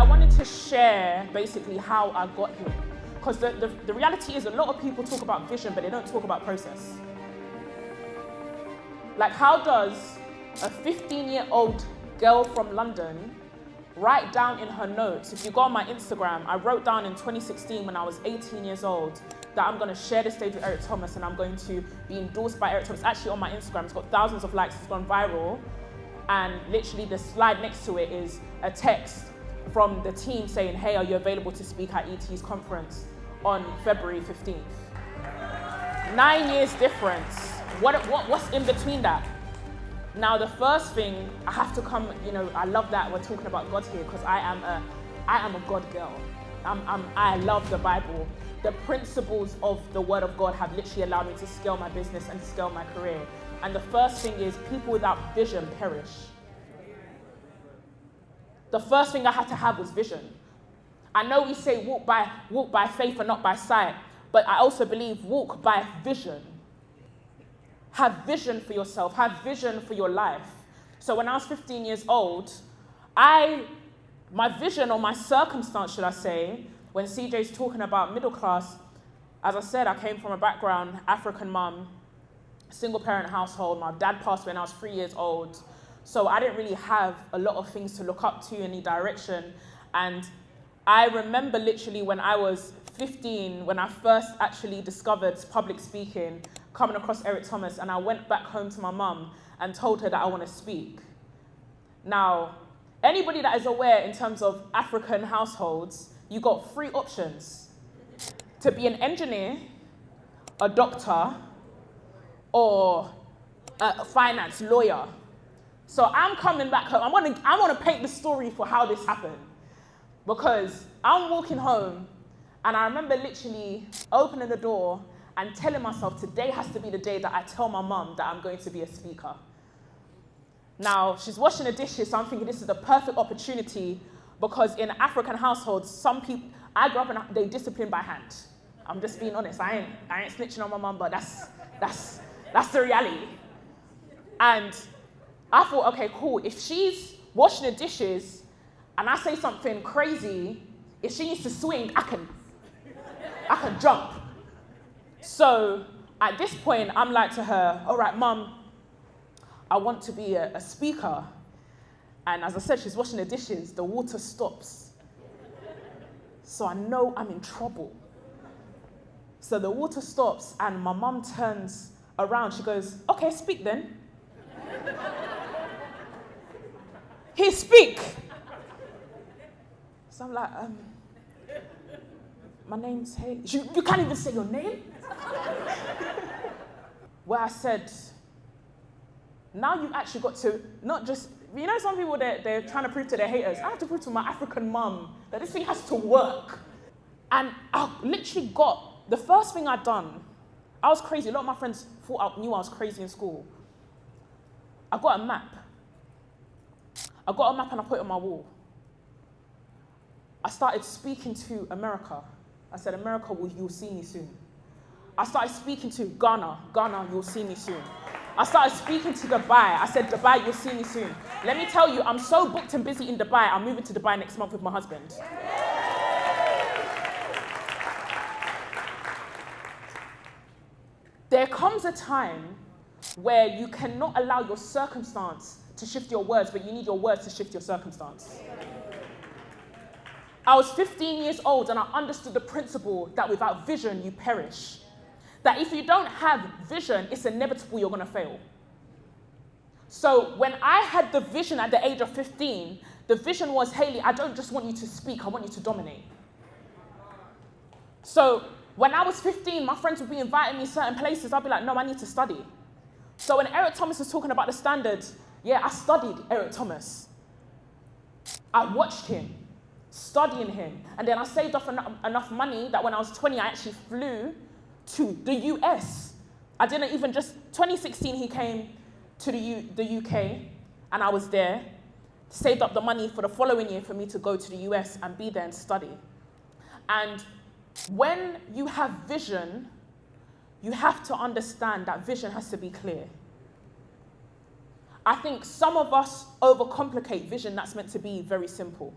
wanted to share basically how I got here. Because the reality is a lot of people talk about vision, but they don't talk about process. Like, how does a 15-year-old girl from London write down in her notes, if you go on my Instagram, I wrote down in 2016 when I was 18 years old that I'm going to share the stage with Eric Thomas and I'm going to be endorsed by Eric Thomas. Actually on my Instagram, it's got thousands of likes, it's gone viral. And literally the slide next to it is a text from the team saying, hey, are you available to speak at ET's conference on February 15th? 9 years difference. What's in between that? Now, the first thing I have to come, I love that we're talking about God here because I am a God girl. I love the Bible. The principles of the Word of God have literally allowed me to scale my business and scale my career. And the first thing is people without vision perish. The first thing I had to have was vision. I know we say walk by faith and not by sight, but I also believe walk by vision. Have vision for yourself, have vision for your life. So when I was 15 years old, my vision or my circumstance, should I say, when CJ's talking about middle class, as I said, I came from a background, African mum, single parent household. My dad passed when I was 3 years old. So I didn't really have a lot of things to look up to in any direction. And I remember literally when I was 15, when I first actually discovered public speaking, coming across Eric Thomas, and I went back home to my mum and told her that I want to speak. Now, anybody that is aware in terms of African households, you got 3 options: to be an engineer, a doctor, or a finance lawyer. So I'm coming back home. I want to paint the story for how this happened, because I'm walking home and I remember literally opening the door and telling myself today has to be the day that I tell my mum that I'm going to be a speaker. Now, she's washing the dishes, so I'm thinking this is the perfect opportunity, because in African households, some people, I grew up in, they discipline by hand. I'm just being honest. I ain't snitching on my mum, but that's the reality. And I thought, okay, cool. If she's washing the dishes and I say something crazy, if she needs to swing, I can jump. So at this point, I'm like to her, all right, mum, I want to be a speaker. And as I said, she's washing the dishes, the water stops. So I know I'm in trouble. So the water stops and my mum turns around. She goes, okay, speak then. He speak. So I'm like, my name's Haley. You can't even say your name? Where I said, now you've actually got to not just, some people, they're trying to prove to their haters, I have to prove to my African mum that this thing has to work. And I literally the first thing I'd done, I was crazy. A lot of my friends knew I was crazy in school. I got a map. I got a map and I put it on my wall. I started speaking to America. I said, America, you'll see me soon. I started speaking to Ghana, you'll see me soon. I started speaking to Dubai. I said, Dubai, you'll see me soon. Let me tell you, I'm so booked and busy in Dubai, I'm moving to Dubai next month with my husband. There comes a time where you cannot allow your circumstance to shift your words, but you need your words to shift your circumstance. I was 15 years old and I understood the principle that without vision, you perish. That if you don't have vision, it's inevitable you're gonna fail. So when I had the vision at the age of 15, the vision was, Haley, I don't just want you to speak, I want you to dominate. So when I was 15, my friends would be inviting me certain places. I'd be like, no, I need to study. So when Eric Thomas was talking about the standards, yeah, I studied Eric Thomas. I watched him, studying him. And then I saved up enough money that when I was 20, I actually flew to the US. I didn't even 2016 he came to the UK and I was there, saved up the money for the following year for me to go to the US and be there and study. And when you have vision, you have to understand that vision has to be clear. I think some of us overcomplicate vision that's meant to be very simple.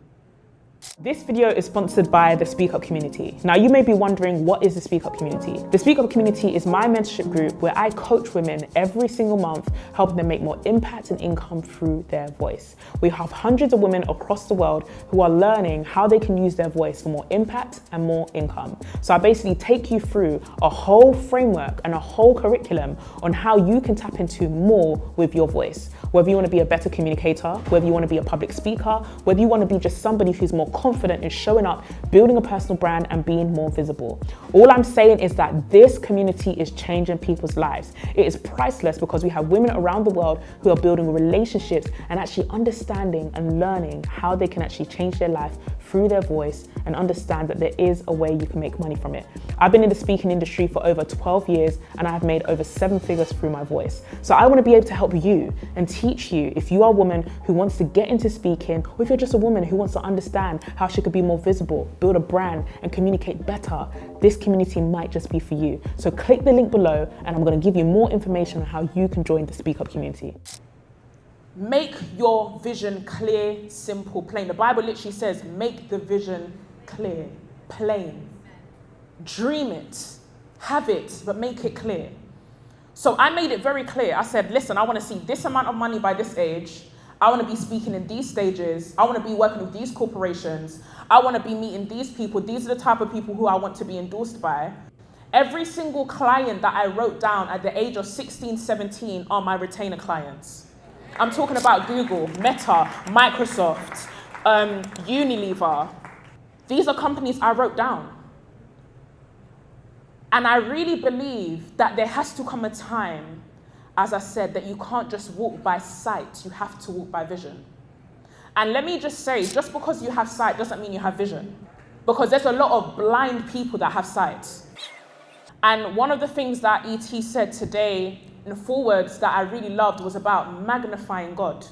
This video is sponsored by the Speak Up community. Now you may be wondering, what is the Speak Up community? The Speak Up community is my mentorship group where I coach women every single month, helping them make more impact and income through their voice. We have hundreds of women across the world who are learning how they can use their voice for more impact and more income. So I basically take you through a whole framework and a whole curriculum on how you can tap into more with your voice. Whether you want to be a better communicator, whether you want to be a public speaker, whether you want to be just somebody who's more confident in showing up, building a personal brand and being more visible. All I'm saying is that this community is changing people's lives. It is priceless because we have women around the world who are building relationships and actually understanding and learning how they can actually change their life through their voice and understand that there is a way you can make money from it. I've been in the speaking industry for over 12 years and I have made over 7 figures through my voice. So I want to be able to help you and teach you, if you are a woman who wants to get into speaking, or if you're just a woman who wants to understand how she could be more visible, build a brand and communicate better, this community might just be for you. So click the link below and I'm going to give you more information on how you can join the Speak Up community. Make your vision clear, simple, plain. The Bible literally says, make the vision clear, plain. Dream it, have it, but make it clear. So I made it very clear. I said, listen, I want to see this amount of money by this age. I want to be speaking in these stages. I want to be working with these corporations. I want to be meeting these people. These are the type of people who I want to be endorsed by. Every single client that I wrote down at the age of 16, 17 are my retainer clients. I'm talking about Google, Meta, Microsoft, Unilever. These are companies I wrote down. And I really believe that there has to come a time, as I said, that you can't just walk by sight, you have to walk by vision. And let me just say, just because you have sight doesn't mean you have vision. Because there's a lot of blind people that have sight. And one of the things that E.T. said today in the forewords that I really loved was about magnifying God.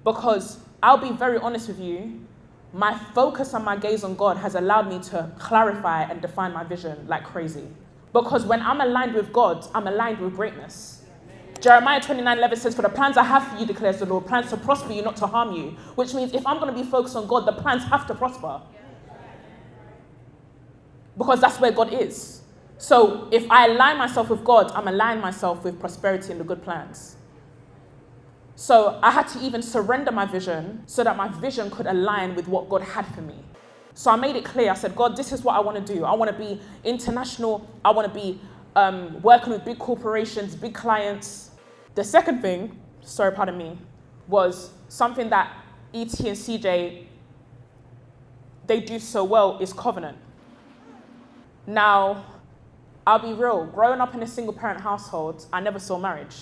Because I'll be very honest with you, my focus and my gaze on God has allowed me to clarify and define my vision like crazy. Because when I'm aligned with God, I'm aligned with greatness. Jeremiah 29:11 says, for the plans I have for you, declares the Lord, plans to prosper you, not to harm you. Which means if I'm going to be focused on God, the plans have to prosper. Because that's where God is. So if I align myself with God, I'm aligning myself with prosperity and the good plans. So I had to even surrender my vision so that my vision could align with what God had for me. So I made it clear. I said, God, this is what I want to do. I want to be international. I want to be working with big corporations, big clients. The second thing, sorry, pardon me, was something that E.T. and CJ, they do so well, is covenant. Now, I'll be real. Growing up in a single parent household, I never saw marriage.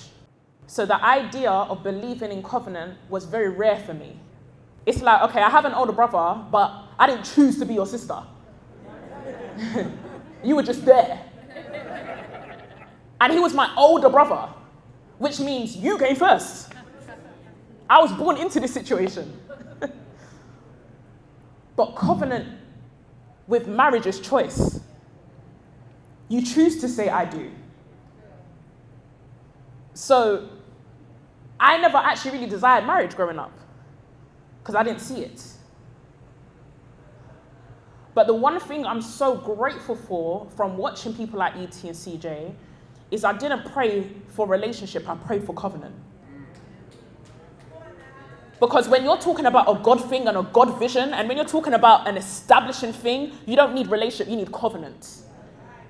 So the idea of believing in covenant was very rare for me. It's like, okay, I have an older brother, but I didn't choose to be your sister. You were just there. And he was my older brother, which means you came first. I was born into this situation. But covenant with marriage is choice. You choose to say I do. So I never actually really desired marriage growing up because I didn't see it. But the one thing I'm so grateful for from watching people like E.T. and CJ is I didn't pray for relationship, I prayed for covenant. Because when you're talking about a God thing and a God vision, and when you're talking about an establishing thing, you don't need relationship, you need covenant.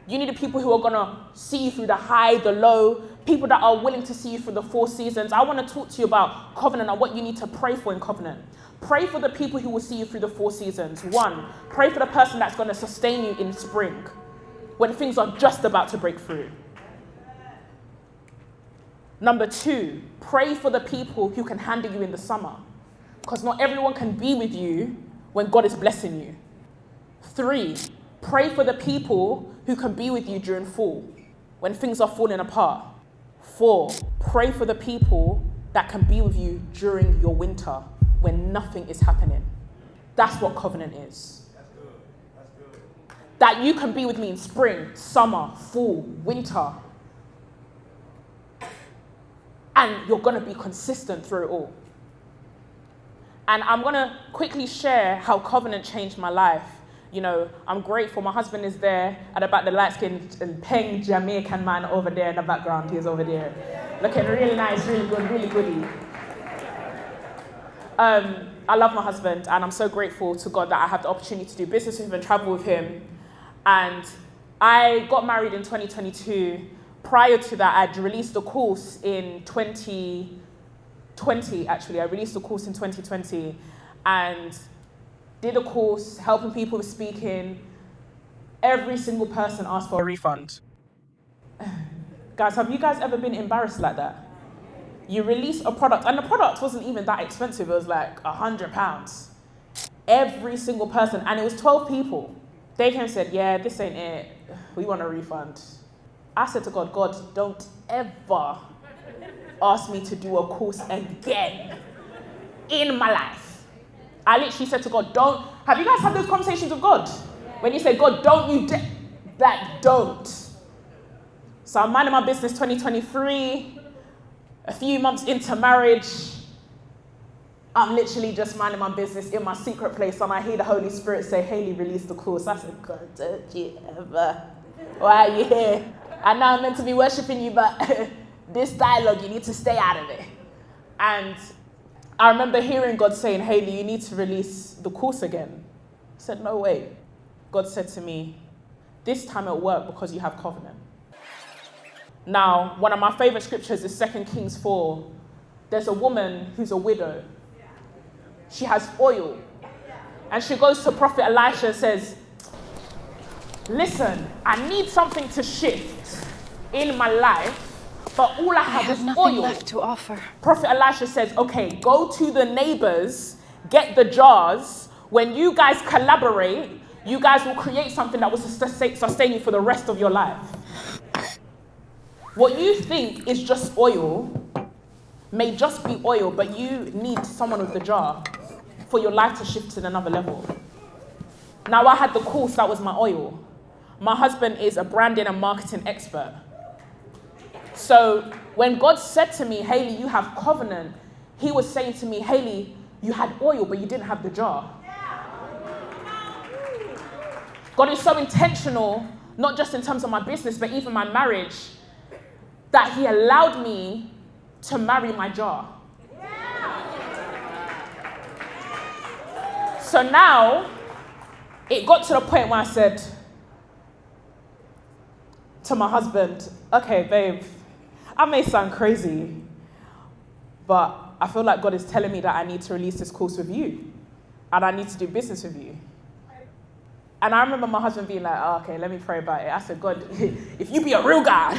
You need the people who are going to see you through the high, the low, people that are willing to see you through the 4 seasons. I want to talk to you about covenant and what you need to pray for in covenant. Pray for the people who will see you through the 4 seasons. 1, pray for the person that's going to sustain you in spring when things are just about to break through. Number 2, pray for the people who can handle you in the summer, because not everyone can be with you when God is blessing you. 3, pray for the people who can be with you during fall, when things are falling apart. 4, pray for the people that can be with you during your winter, when nothing is happening. That's what covenant is. That's good. That's good. That you can be with me in spring, summer, fall, winter. And you're going to be consistent through it all. And I'm going to quickly share how Covenant changed my life. You know, I'm grateful. My husband is there at the back, the light-skinned Peng Jamaican man over there in the background. He's over there. Looking really nice, really good, really goody. I love my husband, and I'm so grateful to God that I have the opportunity to do business with him and travel with him. And I got married in 2022. Prior to that, I'd released a course in 2020, actually. I released a course in 2020 and did a course helping people with speaking. Every single person asked for a refund. Guys, have you guys ever been embarrassed like that? You release a product, and the product wasn't even that expensive. It was like £100. Every single person, and it was 12 people. They came and said, yeah, this ain't it. We want a refund. I said to God, God, don't ever ask me to do a course again in my life. I literally said to God, have you guys had those conversations with God? When you say, God, don't. So I'm minding my business 2023. A few months into marriage, I'm literally just minding my business in my secret place, and I hear the Holy Spirit say, Hayley, release the course. I said, God, don't you ever. Why are you here? I know I'm meant to be worshiping you, but this dialogue, you need to stay out of it. And I remember hearing God saying, Hayley, you need to release the course again. I said, no way. God said to me, this time it'll work because you have covenant. Now, one of my favorite scriptures is 2 Kings 4. There's a woman who's a widow. She has oil. And she goes to Prophet Elisha and says, listen, I need something to shift in my life, but all I have is nothing oil left to offer. Prophet Elisha says, okay, go to the neighbors, get the jars. When you guys collaborate, you guys will create something that will sustain you for the rest of your life. What you think is just oil may just be oil, but you need someone with the jar for your life to shift to another level. Now, I had the course, that was my oil. My husband is a branding and marketing expert. So when God said to me, Hayley, you have covenant, he was saying to me, Hayley, you had oil, but you didn't have the jar. God is so intentional, not just in terms of my business, but even my marriage, that he allowed me to marry my jar. So now, it got to the point where I said to my husband, okay, babe, I may sound crazy, but I feel like God is telling me that I need to release this course with you, and I need to do business with you. And I remember my husband being like, oh, okay, let me pray about it. I said, God, if you be a real guy,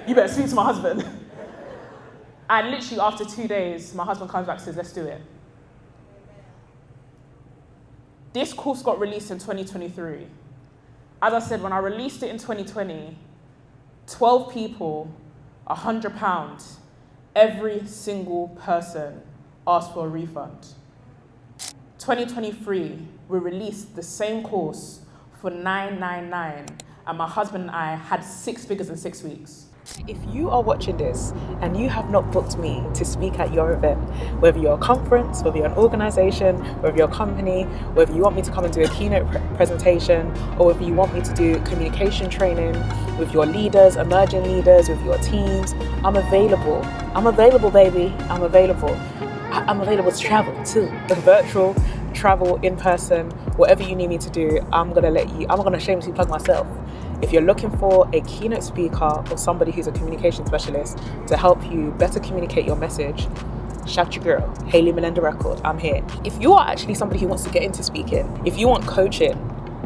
you better speak to my husband. And literally after 2 days, my husband comes back and says, let's do it. This course got released in 2023. As I said, when I released it in 2020, 12 people, £100, every single person asked for a refund. 2023, we released the same course for $999, and my husband and I had 6 figures in 6 weeks. If you are watching this and you have not booked me to speak at your event, whether you're a conference, whether you're an organization, whether you're a company, whether you want me to come and do a keynote presentation, or whether you want me to do communication training with your leaders, emerging leaders, with your teams, I'm available. I'm available, baby. I'm available. I'm available to travel too. The virtual, travel, in person, whatever you need me to do, I'm gonna shamelessly plug myself. If you're looking for a keynote speaker or somebody who's a communication specialist to help you better communicate your message, shout your girl, Hayley Melinda Record, I'm here. If you are actually somebody who wants to get into speaking, if you want coaching,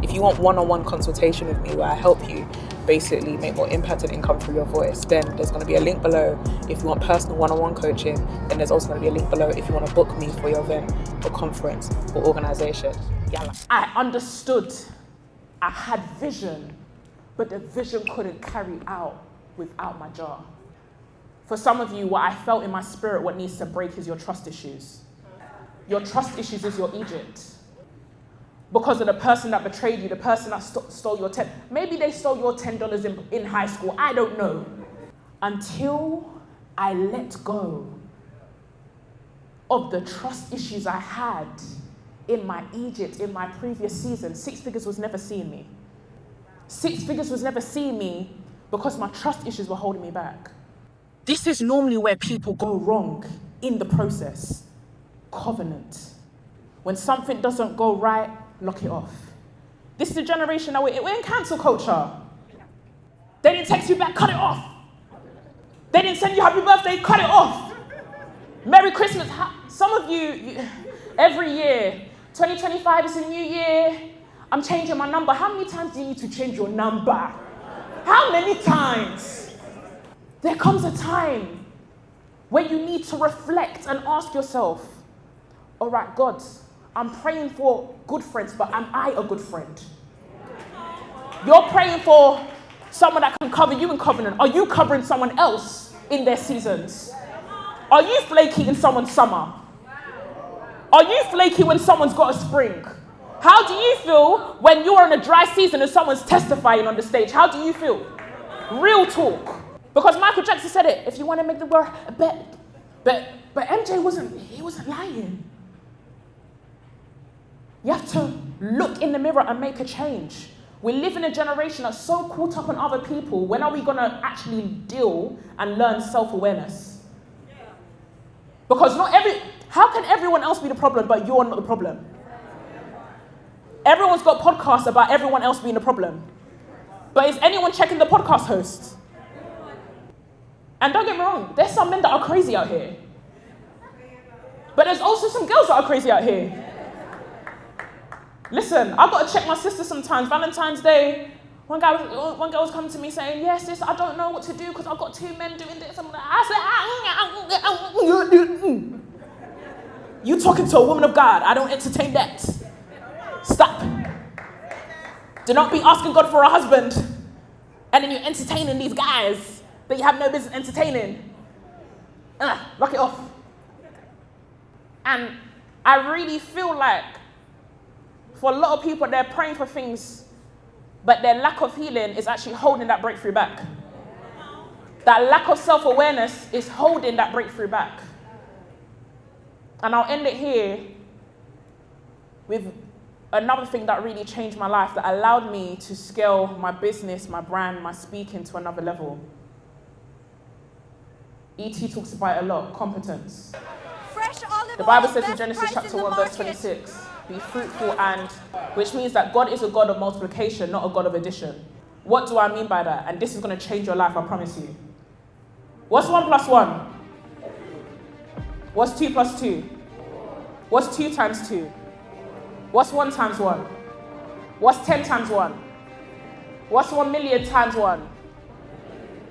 if you want one-on-one consultation with me where I help you basically make more impact and income through your voice, then there's going to be a link below. If you want personal one-on-one coaching, then there's also going to be a link below if you want to book me for your event or conference or organization. Yalla. I understood. I had vision, but the vision couldn't carry out without my jar. For some of you, what I felt in my spirit, what needs to break is your trust issues. Your trust issues is your Egypt. Because of the person that betrayed you, the person that stole your maybe they stole your $10 in high school, I don't know. Until I let go, of the trust issues I had in my Egypt, in my previous season, Six Figures was never seeing me. Six Figures was never seeing me because my trust issues were holding me back. This is normally where people go wrong in the process. Covenant. When something doesn't go right, lock it off. This is the generation that we're in cancel culture. They didn't text you back, cut it off. They didn't send you happy birthday, cut it off. Merry Christmas. Some of you, every year, 2025 is a new year. I'm changing my number. How many times do you need to change your number? How many times? There comes a time where you need to reflect and ask yourself, all right, God, I'm praying for good friends, but am I a good friend? You're praying for someone that can cover you in covenant. Are you covering someone else in their seasons? Are you flaky in someone's summer? Are you flaky when someone's got a spring? How do you feel when you're in a dry season and someone's testifying on the stage? How do you feel? Real talk. Because Michael Jackson said it, if you want to make the world a bet. But MJ wasn't lying. You have to look in the mirror and make a change. We live in a generation that's so caught up on other people. When are we going to actually deal and learn self-awareness? Because how can everyone else be the problem but you're not the problem? Everyone's got podcasts about everyone else being the problem. But is anyone checking the podcast host? And don't get me wrong, there's some men that are crazy out here. But there's also some girls that are crazy out here. Listen, I've got to check my sister sometimes. Valentine's Day, one girl was coming to me saying, yes, sis, I don't know what to do because I've got two men doing this. I said, you talking to a woman of God. I don't entertain that. Stop. Do not be asking God for a husband and then you're entertaining these guys that you have no business entertaining. Lock it off. And I really feel like for a lot of people, they're praying for things, but their lack of healing is actually holding that breakthrough back. That lack of self-awareness is holding that breakthrough back. And I'll end it here with another thing that really changed my life, that allowed me to scale my business, my brand, my speaking to another level. E.T. talks about it a lot, competence. The Bible says in Genesis chapter 1, verse 26, be fruitful and, which means that God is a God of multiplication, not a God of addition. What do I mean by that? And this is going to change your life, I promise you. What's 1 plus 1? What's 2 plus 2? What's 2 times 2? What's 1 times 1? What's 10 times 1? What's 1 million times 1?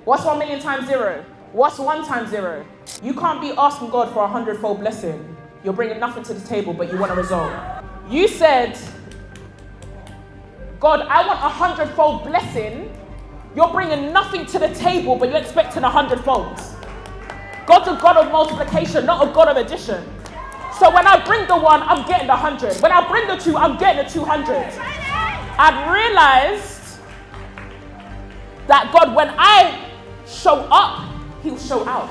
What's 1 million times 0? What's 1 times 0? You can't be asking God for 100-fold blessing. You're bringing nothing to the table, but you want a result. You said, God, I want 100-fold blessing. You're bringing nothing to the table, but you're expecting 100-fold. God's a God of multiplication, not a God of addition. So when I bring the 1, I'm getting the 100. When I bring the 2, I'm getting the 200. I've realized that God, when I show up, He'll show out.